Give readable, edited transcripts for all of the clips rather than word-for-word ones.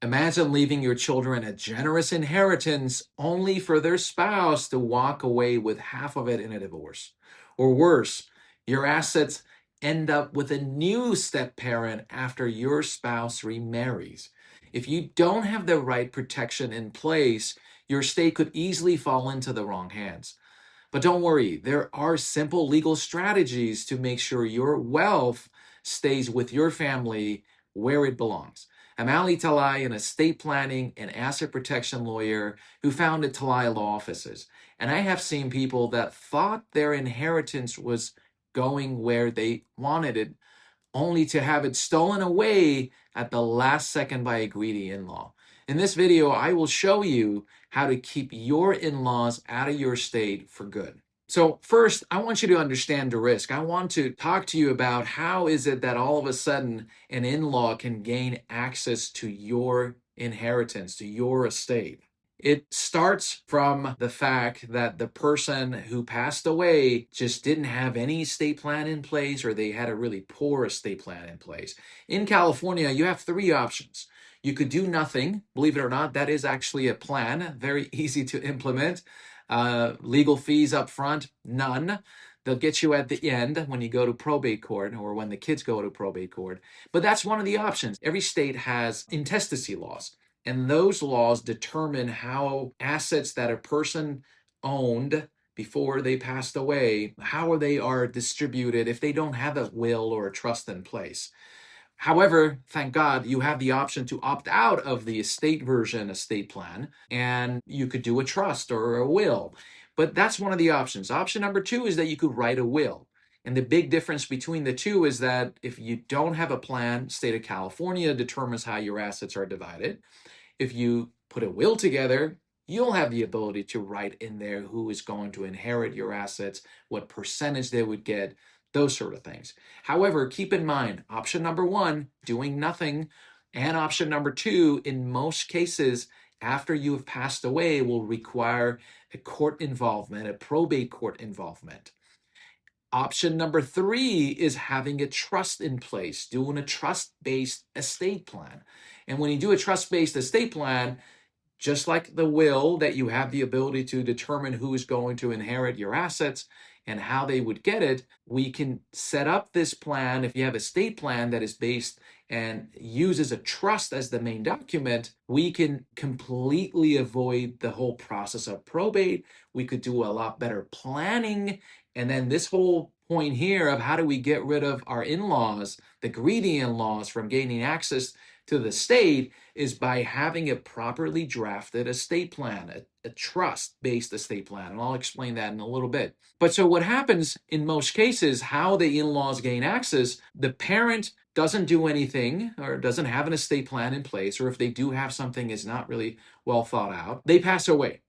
Imagine leaving your children a generous inheritance only for their spouse to walk away with half of it in a divorce. Or worse, your assets end up with a new step parent after your spouse remarries. If you don't have the right protection in place, your estate could easily fall into the wrong hands. But don't worry, there are simple legal strategies to make sure your wealth stays with your family where it belongs. I'm Ali Talai, an estate planning and asset protection lawyer who founded Talai Law Offices. And I have seen people that thought their inheritance was going where they wanted it, only to have it stolen away at the last second by a greedy in-law. In this video, I will show you how to keep your in-laws out of your estate for good. So first, I want you to understand the risk. I want to talk to you about how is it that all of a sudden an in-law can gain access to your inheritance, to your estate. It starts from the fact that the person who passed away just didn't have any estate plan in place, or they had a really poor estate plan in place. In California, you have three options. You could do nothing. Believe it or not, that is actually a plan, very easy to implement. Legal fees up front, none. They'll get you at the end when you go to probate court or when the kids go to probate court. But that's one of the options. Every state has intestacy laws, and those laws determine how assets that a person owned before they passed away, how they are distributed if they don't have a will or a trust in place. However, thank God, you have the option to opt out of the estate version estate plan, and you could do a trust or a will. But that's one of the options. Option number two is that you could write a will. And the big difference between the two is that if you don't have a plan, state of California determines how your assets are divided. If you put a will together, you'll have the ability to write in there who is going to inherit your assets, what percentage they would get, those sort of things. However, keep in mind, option number one, doing nothing, and option number two, in most cases, after you have passed away, will require a court involvement, a probate court involvement. Option number three is having a trust in place, doing a trust-based estate plan. And when you do a trust-based estate plan, just like the will, that you have the ability to determine who is going to inherit your assets and how they would get it, we can set up this plan. If you have a estate plan that is based and uses a trust as the main document, we can completely avoid the whole process of probate. We could do a lot better planning. And then this whole point here of how do we get rid of our in-laws, the greedy in-laws, from gaining access to the estate is by having a properly drafted estate plan, a trust-based estate plan. And I'll explain that in a little bit. But so what happens in most cases, how the in-laws gain access, the parent doesn't do anything or doesn't have an estate plan in place, or if they do have something, is not really well thought out. They pass away.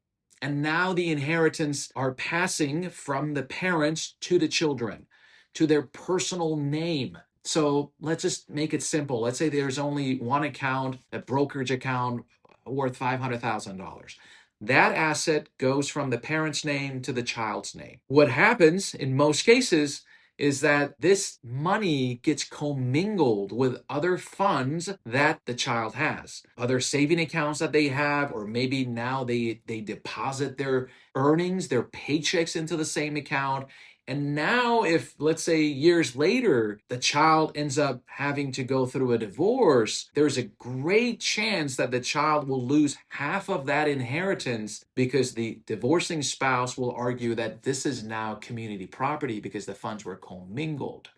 And now the inheritance are passing from the parents to the children, to their personal name. So let's just make it simple. Let's say there's only one account, a brokerage account worth $500,000. That asset goes from the parent's name to the child's name. What happens in most cases is that this money gets commingled with other funds that the child has, other saving accounts that they have, or maybe now they deposit their earnings, their paychecks into the same account. And now if, let's say, years later, the child ends up having to go through a divorce, there's a great chance that the child will lose half of that inheritance because the divorcing spouse will argue that this is now community property because the funds were commingled.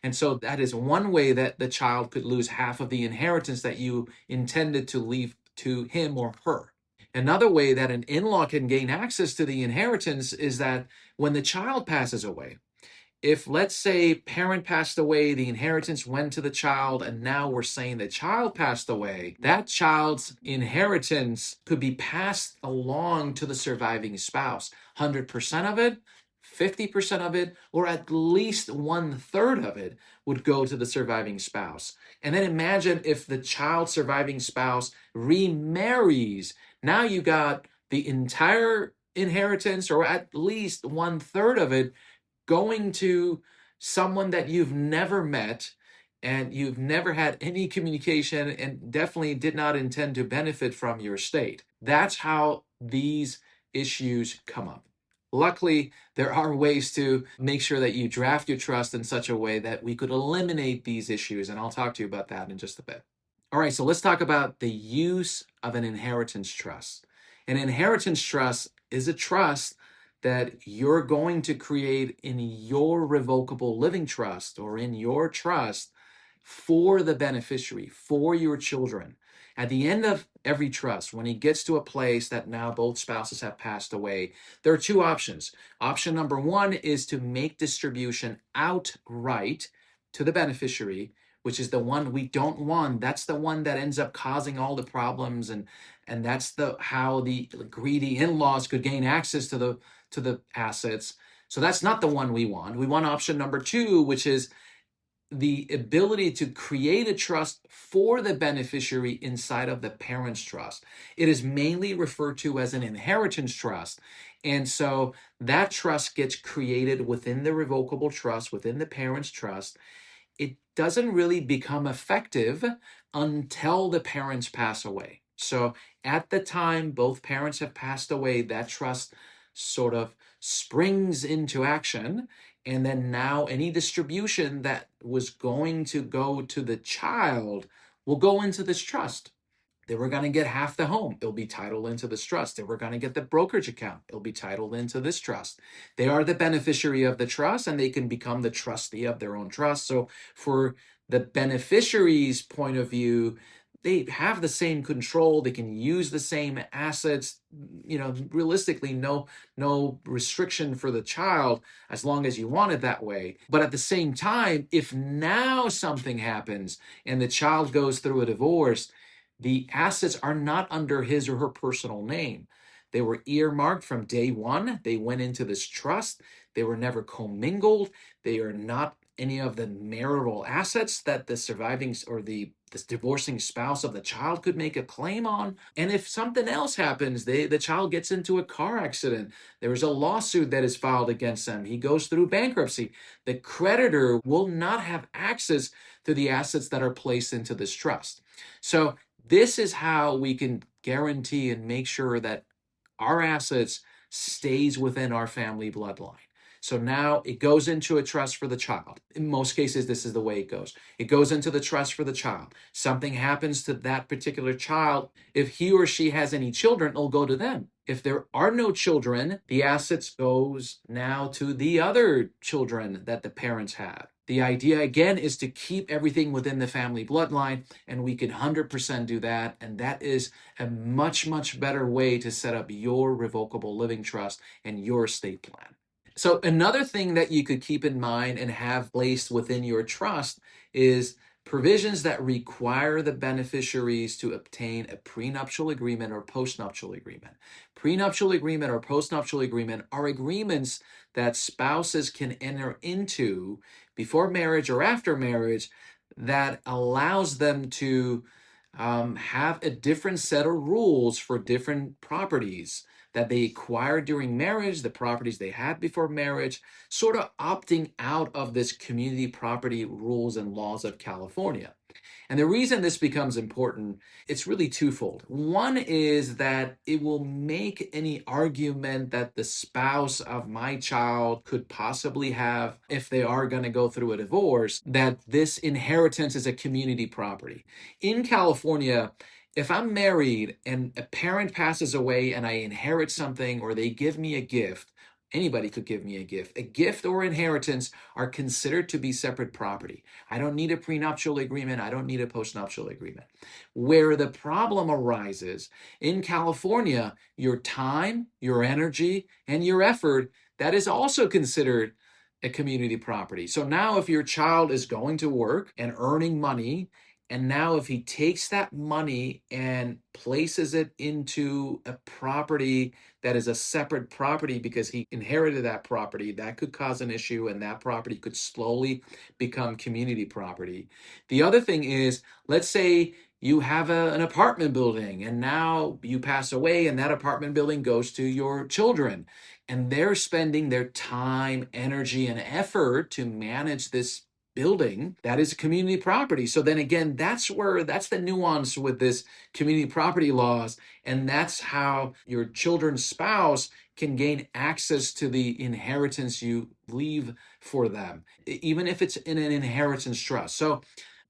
And so that is one way that the child could lose half of the inheritance that you intended to leave to him or her. Another way that an in-law can gain access to the inheritance is that when the child passes away, if, let's say, parent passed away, the inheritance went to the child, and now we're saying the child passed away, that child's inheritance could be passed along to the surviving spouse. 100% of it, 50% of it, or at least 1/3 of it would go to the surviving spouse. And then imagine if the child's surviving spouse remarries. Now you got the entire inheritance, or at least 1/3 of it, going to someone that you've never met and you've never had any communication and definitely did not intend to benefit from your estate. That's how these issues come up. Luckily, there are ways to make sure that you draft your trust in such a way that we could eliminate these issues, and I'll talk to you about that in just a bit. All right, so let's talk about the use of an inheritance trust. An inheritance trust is a trust that you're going to create in your revocable living trust or in your trust for the beneficiary, for your children. At the end of every trust, when he gets to a place that now both spouses have passed away, there are two options. Option number one is to make distribution outright to the beneficiary, which is the one we don't want. That's the one that ends up causing all the problems, and that's the how the greedy in-laws could gain access to the assets. So that's not the one we want. We want option number two, which is the ability to create a trust for the beneficiary inside of the parent's trust. It is mainly referred to as an inheritance trust. And so that trust gets created within the revocable trust, within the parent's trust. It doesn't really become effective until the parents pass away. So at the time both parents have passed away, that trust sort of springs into action. And then now any distribution that was going to go to the child will go into this trust. They were going to get half the home. It'll be titled into this trust. They were going to get the brokerage account. It'll be titled into this trust. They are the beneficiary of the trust, and they can become the trustee of their own trust. So for the beneficiary's point of view, they have the same control. They can use the same assets. Realistically, no restriction for the child as long as you want it that way. But at the same time, if now something happens and the child goes through a divorce, the assets are not under his or her personal name. They were earmarked from day one. They went into this trust. They were never commingled. They are not any of the marital assets that the surviving or the divorcing spouse of the child could make a claim on. And if something else happens, the child gets into a car accident, there is a lawsuit that is filed against them, he goes through bankruptcy, the creditor will not have access to the assets that are placed into this trust. So this is how we can guarantee and make sure that our assets stays within our family bloodline. So now it goes into a trust for the child. In most cases, this is the way it goes. It goes into the trust for the child. Something happens to that particular child. If he or she has any children, it'll go to them. If there are no children, the assets goes now to the other children that the parents have. The idea, again, is to keep everything within the family bloodline, and we can 100% do that. And that is a much, much better way to set up your revocable living trust and your estate plan. So another thing that you could keep in mind and have placed within your trust is provisions that require the beneficiaries to obtain a prenuptial agreement or postnuptial agreement. Prenuptial agreement or postnuptial agreement are agreements that spouses can enter into before marriage or after marriage that allows them to have a different set of rules for different properties that they acquired during marriage, the properties they had before marriage, sort of opting out of this community property rules and laws of California. And the reason this becomes important, it's really twofold. One is that it will make any argument that the spouse of my child could possibly have if they are going to go through a divorce, that this inheritance is a community property. In California, if I'm married and a parent passes away and I inherit something or they give me a gift, anybody could give me a gift. A gift or inheritance are considered to be separate property. I don't need a prenuptial agreement. I don't need a postnuptial agreement. Where the problem arises, in California, your time, your energy, and your effort, that is also considered a community property. So now if your child is going to work and earning money, and now if he takes that money and places it into a property that is a separate property because he inherited that property, that could cause an issue and that property could slowly become community property. The other thing is, let's say you have an apartment building and now you pass away and that apartment building goes to your children and they're spending their time, energy, and effort to manage this building, that is community property. So then again, that's the nuance with this community property laws. And that's how your children's spouse can gain access to the inheritance you leave for them, even if it's in an inheritance trust. So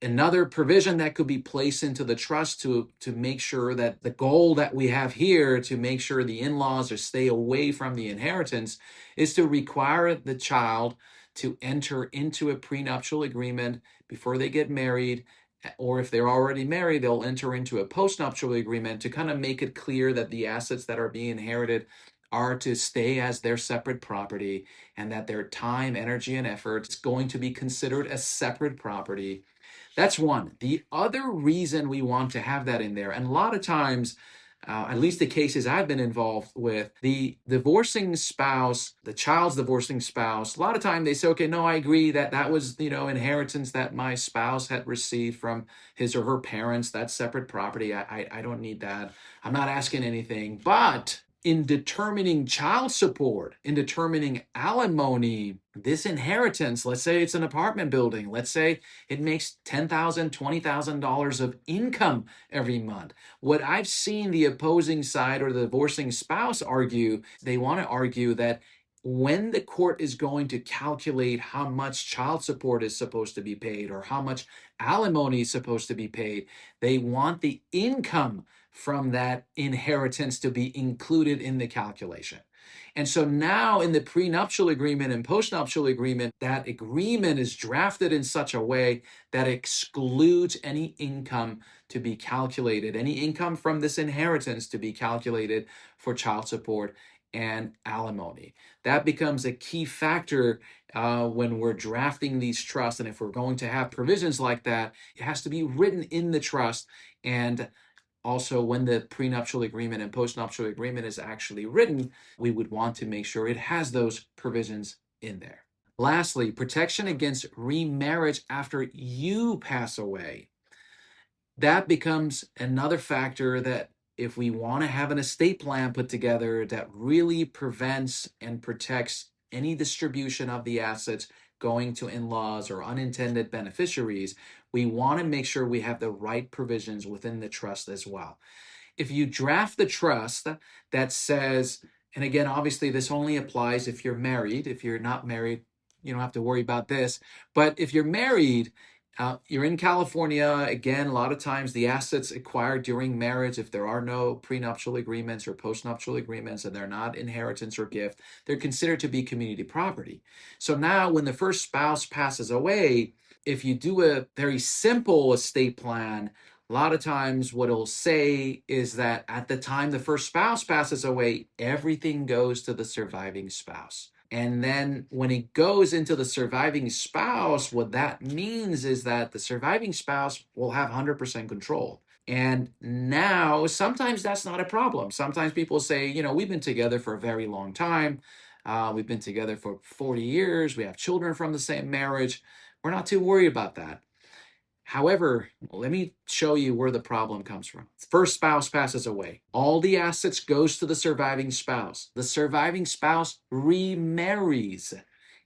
another provision that could be placed into the trust to make sure that the goal that we have here, to make sure the in-laws or stay away from the inheritance, is to require the child to enter into a prenuptial agreement before they get married, or if they're already married, they'll enter into a postnuptial agreement to kind of make it clear that the assets that are being inherited are to stay as their separate property, and that their time, energy, and effort is going to be considered as separate property. That's one. The other reason we want to have that in there, and a lot of times, at least the cases I've been involved with, the divorcing spouse, the child's divorcing spouse, a lot of time they say, okay, no, I agree that that was, inheritance that my spouse had received from his or her parents. That's separate property. I don't need that. I'm not asking anything. But in determining child support, in determining alimony, this inheritance, let's say it's an apartment building, let's say it makes $10,000, $20,000 of income every month. What I've seen the opposing side or the divorcing spouse argue, they want to argue that when the court is going to calculate how much child support is supposed to be paid or how much alimony is supposed to be paid, they want the income from that inheritance to be included in the calculation. And so now in the prenuptial agreement and postnuptial agreement, that agreement is drafted in such a way that excludes any income to be calculated, any income from this inheritance to be calculated for child support and alimony. That becomes a key factor when we're drafting these trusts. And if we're going to have provisions like that, it has to be written in the trust. And also, when the prenuptial agreement and postnuptial agreement is actually written, we would want to make sure it has those provisions in there. Lastly, protection against remarriage after you pass away. That becomes another factor that if we want to have an estate plan put together that really prevents and protects any distribution of the assets going to in-laws or unintended beneficiaries, we want to make sure we have the right provisions within the trust as well. If you draft the trust that says, and again, obviously this only applies if you're married. If you're not married, you don't have to worry about this. But if you're married, you're in California, again, a lot of times the assets acquired during marriage, if there are no prenuptial agreements or postnuptial agreements and they're not inheritance or gift, they're considered to be community property. So now when the first spouse passes away, if you do a very simple estate plan, a lot of times what it'll say is that at the time the first spouse passes away, everything goes to the surviving spouse. And then when it goes into the surviving spouse, what that means is that the surviving spouse will have 100% control. And now, sometimes that's not a problem. Sometimes people say, we've been together for a very long time. We've been together for 40 years. We have children from the same marriage. We're not too worried about that. However, let me show you where the problem comes from. First spouse passes away. All the assets goes to the surviving spouse. The surviving spouse remarries.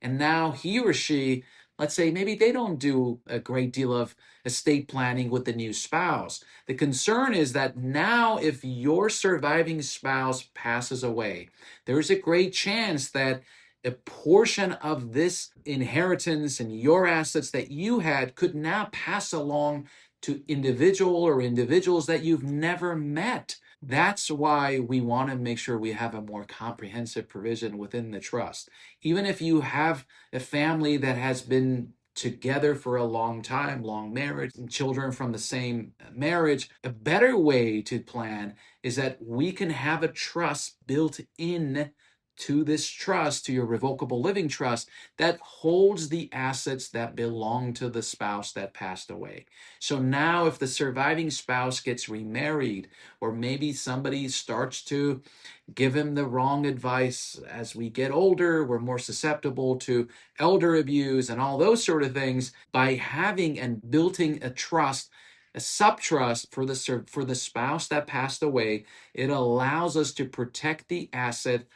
And now he or she, let's say maybe they don't do a great deal of estate planning with the new spouse. The concern is that now if your surviving spouse passes away, there's a great chance that a portion of this inheritance and your assets that you had could now pass along to individuals that you've never met. That's why we want to make sure we have a more comprehensive provision within the trust. Even if you have a family that has been together for a long time, long marriage, and children from the same marriage, a better way to plan is that we can have a trust built in to this trust, to your revocable living trust, that holds the assets that belong to the spouse that passed away. So now if the surviving spouse gets remarried, or maybe somebody starts to give him the wrong advice, as we get older, we're more susceptible to elder abuse and all those sort of things, by having and building a trust, a subtrust for the spouse that passed away, it allows us to protect the asset,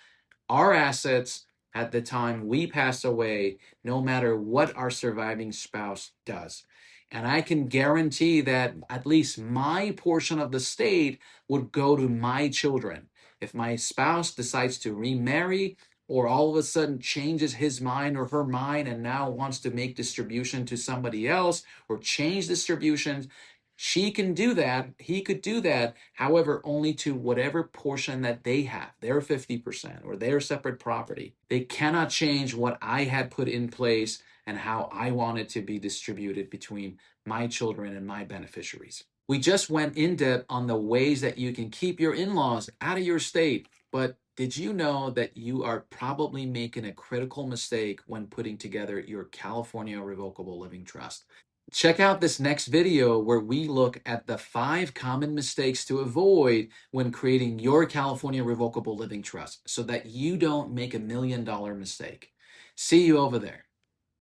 our assets, at the time we pass away, no matter what our surviving spouse does. And I can guarantee that at least my portion of the estate would go to my children. If my spouse decides to remarry, or all of a sudden changes his mind or her mind and now wants to make distribution to somebody else or change distributions, she can do that. He could do that. However, only to whatever portion that they have, their 50% or their separate property. They cannot change what I had put in place and how I want it to be distributed between my children and my beneficiaries. We just went in depth on the ways that you can keep your in laws out of your estate. But did you know that you are probably making a critical mistake when putting together your California Revocable Living Trust? Check out this next video where we look at the 5 common mistakes to avoid when creating your California Revocable Living Trust so that you don't make $1 million mistake. See you over there.